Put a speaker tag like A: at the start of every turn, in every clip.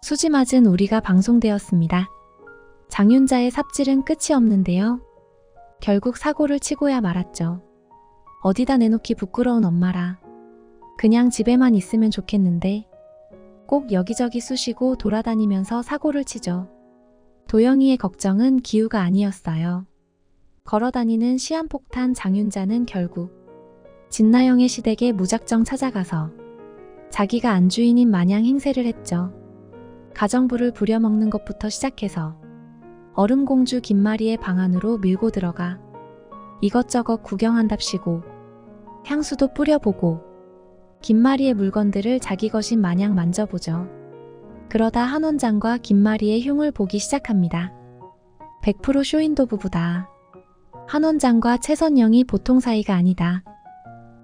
A: 수지 맞은 우리가 방송되었습니다. 장윤자의 삽질은 끝이 없는데요. 결국 사고를 치고야 말았죠. 어디다 내놓기 부끄러운 엄마라. 그냥 집에만 있으면 좋겠는데 꼭 여기저기 쑤시고 돌아다니면서 사고를 치죠. 도영이의 걱정은 기우가 아니었어요. 걸어다니는 시한폭탄 장윤자는 결국 진나영의 시댁에 무작정 찾아가서 자기가 안주인인 마냥 행세를 했죠. 가정부를 부려먹는 것부터 시작해서 얼음공주 김마리의 방 안으로 밀고 들어가 이것저것 구경한답시고 향수도 뿌려보고 김마리의 물건들을 자기 것인 마냥 만져보죠. 그러다 한 원장과 김마리의 흉을 보기 시작합니다. 100% 쇼윈도 부부다. 한 원장과 최선영이 보통 사이가 아니다.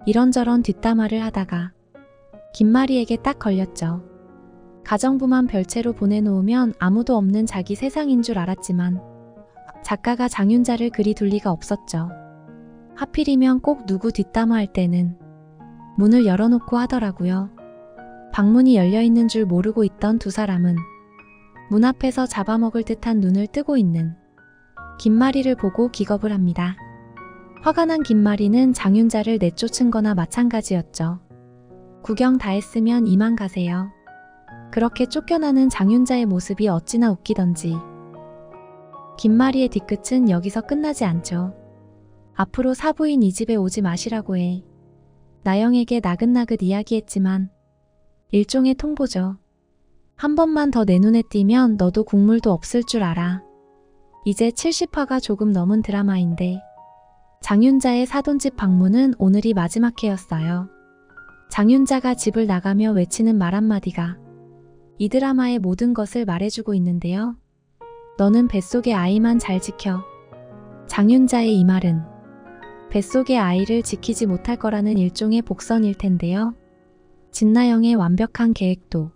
A: 이런저런 뒷담화를 하다가 김마리에게 딱 걸렸죠. 가정부만 별채로 보내놓으면 아무도 없는 자기 세상인 줄 알았지만 작가가 장윤자를 그리 둘 리가 없었죠. 하필이면 꼭 누구 뒷담화할 때는 문을 열어놓고 하더라고요. 방문이 열려있는 줄 모르고 있던 두 사람은 문 앞에서 잡아먹을 듯한 눈을 뜨고 있는 김마리를 보고 기겁을 합니다. 화가 난 김마리는 장윤자를 내쫓은 거나 마찬가지였죠. 구경 다 했으면 이만 가세요. 그렇게 쫓겨나는 장윤자의 모습이 어찌나 웃기던지. 김마리의 뒤끝은 여기서 끝나지 않죠. 앞으로 사부인 이 집에 오지 마시라고 해. 나영에게 나긋나긋 이야기했지만 일종의 통보죠. 한 번만 더 내 눈에 띄면 너도 국물도 없을 줄 알아. 이제 70화가 조금 넘은 드라마인데 장윤자의 사돈집 방문은 오늘이 마지막 회였어요. 장윤자가 집을 나가며 외치는 말 한마디가 이 드라마의 모든 것을 말해주고 있는데요. 너는 뱃속의 아이만 잘 지켜. 장윤자의 이 말은 뱃속의 아이를 지키지 못할 거라는 일종의 복선일 텐데요. 진나영의 완벽한 계획도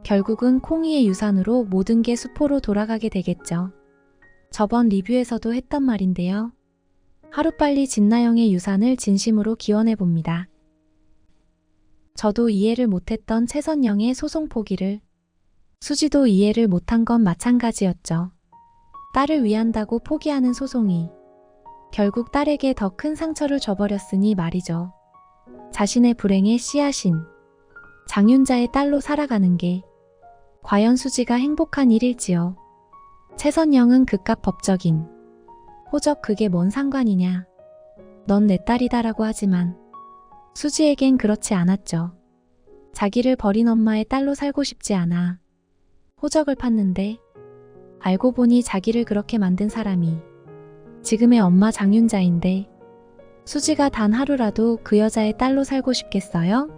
A: 결국은 콩이의 유산으로 모든 게 수포로 돌아가게 되겠죠. 저번 리뷰에서도 했던 말인데요. 하루빨리 진나영의 유산을 진심으로 기원해봅니다. 저도 이해를 못했던 최선영의 소송 포기를, 수지도 이해를 못한 건 마찬가지였죠. 딸을 위한다고 포기하는 소송이 결국 딸에게 더 큰 상처를 줘버렸으니 말이죠. 자신의 불행의 씨앗인 장윤자의 딸로 살아가는 게 과연 수지가 행복한 일일지요. 최선영은 그깟 법적인 호적 그게 뭔 상관이냐. 넌 내 딸이다라고 하지만 수지에겐 그렇지 않았죠. 자기를 버린 엄마의 딸로 살고 싶지 않아 호적을 팠는데 알고 보니 자기를 그렇게 만든 사람이 지금의 엄마 장윤자인데 수지가 단 하루라도 그 여자의 딸로 살고 싶겠어요?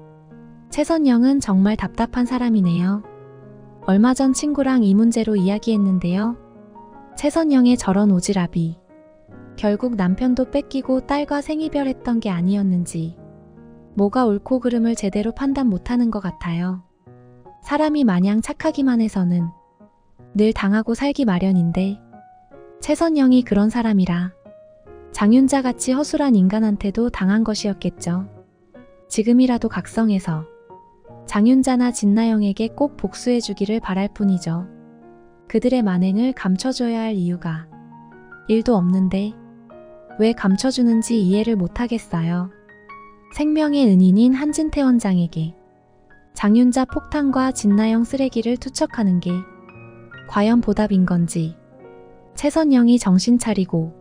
A: 최선영은 정말 답답한 사람이네요. 얼마 전 친구랑 이 문제로 이야기했는데요. 최선영의 저런 오지랖이 결국 남편도 뺏기고 딸과 생이별했던 게 아니었는지 뭐가 옳고 그름을 제대로 판단 못하는 것 같아요. 사람이 마냥 착하기만 해서는 늘 당하고 살기 마련인데 최선영이 그런 사람이라 장윤자같이 허술한 인간한테도 당한 것이었겠죠. 지금이라도 각성해서 장윤자나 진나영에게 꼭 복수해주기를 바랄 뿐이죠. 그들의 만행을 감춰줘야 할 이유가 1도 없는데 왜 감춰주는지 이해를 못하겠어요. 생명의 은인인 한진태 원장에게 장윤자 폭탄과 진나영 쓰레기를 투척하는 게 과연 보답인 건지 최선영이 정신 차리고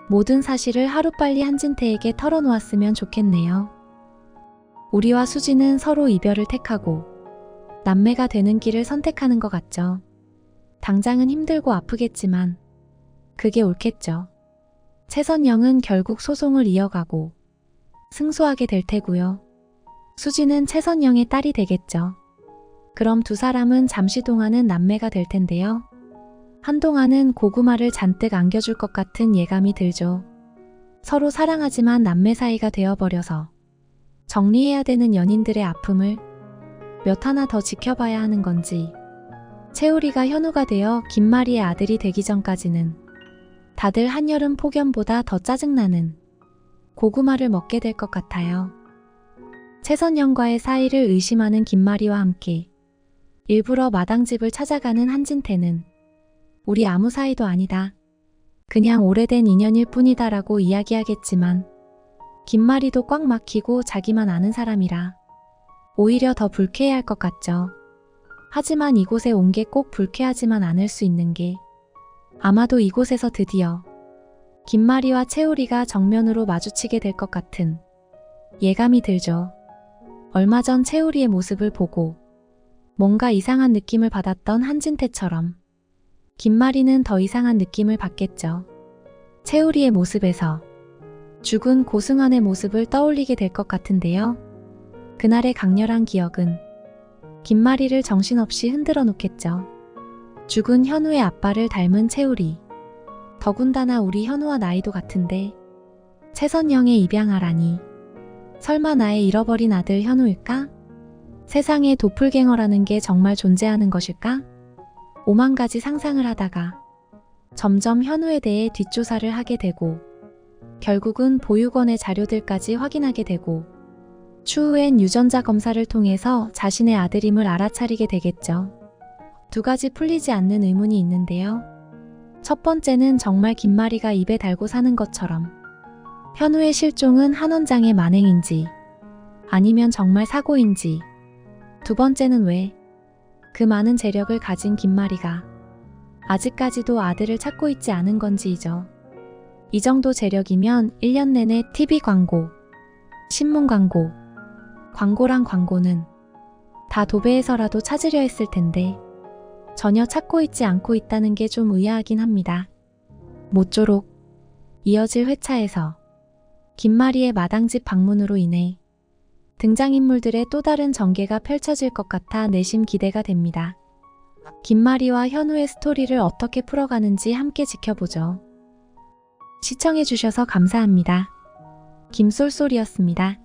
A: 모든 사실을 하루빨리 한진태에게 털어놓았으면 좋겠네요. 우리와 수지는 서로 이별을 택하고 남매가 되는 길을 선택하는 것 같죠. 당장은 힘들고 아프겠지만 그게 옳겠죠. 최선영은 결국 소송을 이어가고 승소하게 될 테고요. 수지는 최선영의 딸이 되겠죠. 그럼 두 사람은 잠시 동안은 남매가 될 텐데요. 한동안은 고구마를 잔뜩 안겨줄 것 같은 예감이 들죠. 서로 사랑하지만 남매 사이가 되어버려서 정리해야 되는 연인들의 아픔을 몇 하나 더 지켜봐야 하는 건지 채우리가 현우가 되어 김마리의 아들이 되기 전까지는 다들 한여름 폭염보다 더 짜증나는 고구마를 먹게 될 것 같아요. 최선영과의 사이를 의심하는 김마리와 함께 일부러 마당집을 찾아가는 한진태는 우리 아무 사이도 아니다. 그냥 오래된 인연일 뿐이다 라고 이야기하겠지만 김마리도 꽉 막히고 자기만 아는 사람이라 오히려 더 불쾌해할 것 같죠. 하지만 이곳에 온 게 꼭 불쾌하지만 않을 수 있는 게 아마도 이곳에서 드디어 김마리와 채우리가 정면으로 마주치게 될 것 같은 예감이 들죠. 얼마 전 채우리의 모습을 보고 뭔가 이상한 느낌을 받았던 한진태처럼 김마리는 더 이상한 느낌을 받겠죠. 채우리의 모습에서 죽은 고승환의 모습을 떠올리게 될 것 같은데요. 그날의 강렬한 기억은 김마리를 정신없이 흔들어 놓겠죠. 죽은 현우의 아빠를 닮은 채우리. 더군다나 우리 현우와 나이도 같은데 최선영의 입양아라니. 설마 나의 잃어버린 아들 현우일까? 세상에 도플갱어라는 게 정말 존재하는 것일까? 오만 가지 상상을 하다가 점점 현우에 대해 뒷조사를 하게 되고 결국은 보육원의 자료들까지 확인하게 되고 추후엔 유전자 검사를 통해서 자신의 아들임을 알아차리게 되겠죠. 두 가지 풀리지 않는 의문이 있는데요. 첫 번째는 정말 김마리가 입에 달고 사는 것처럼 현우의 실종은 한 원장의 만행인지 아니면 정말 사고인지, 두 번째는 왜 그 많은 재력을 가진 김마리가 아직까지도 아들을 찾고 있지 않은 건지이죠. 이 정도 재력이면 1년 내내 TV 광고, 신문 광고, 광고랑 광고는 다 도배해서라도 찾으려 했을 텐데 전혀 찾고 있지 않고 있다는 게 좀 의아하긴 합니다. 모쪼록 이어질 회차에서 김마리의 마당집 방문으로 인해 등장인물들의 또 다른 전개가 펼쳐질 것 같아 내심 기대가 됩니다. 김마리와 현우의 스토리를 어떻게 풀어가는지 함께 지켜보죠. 시청해주셔서 감사합니다. 김쏠쏠이었습니다.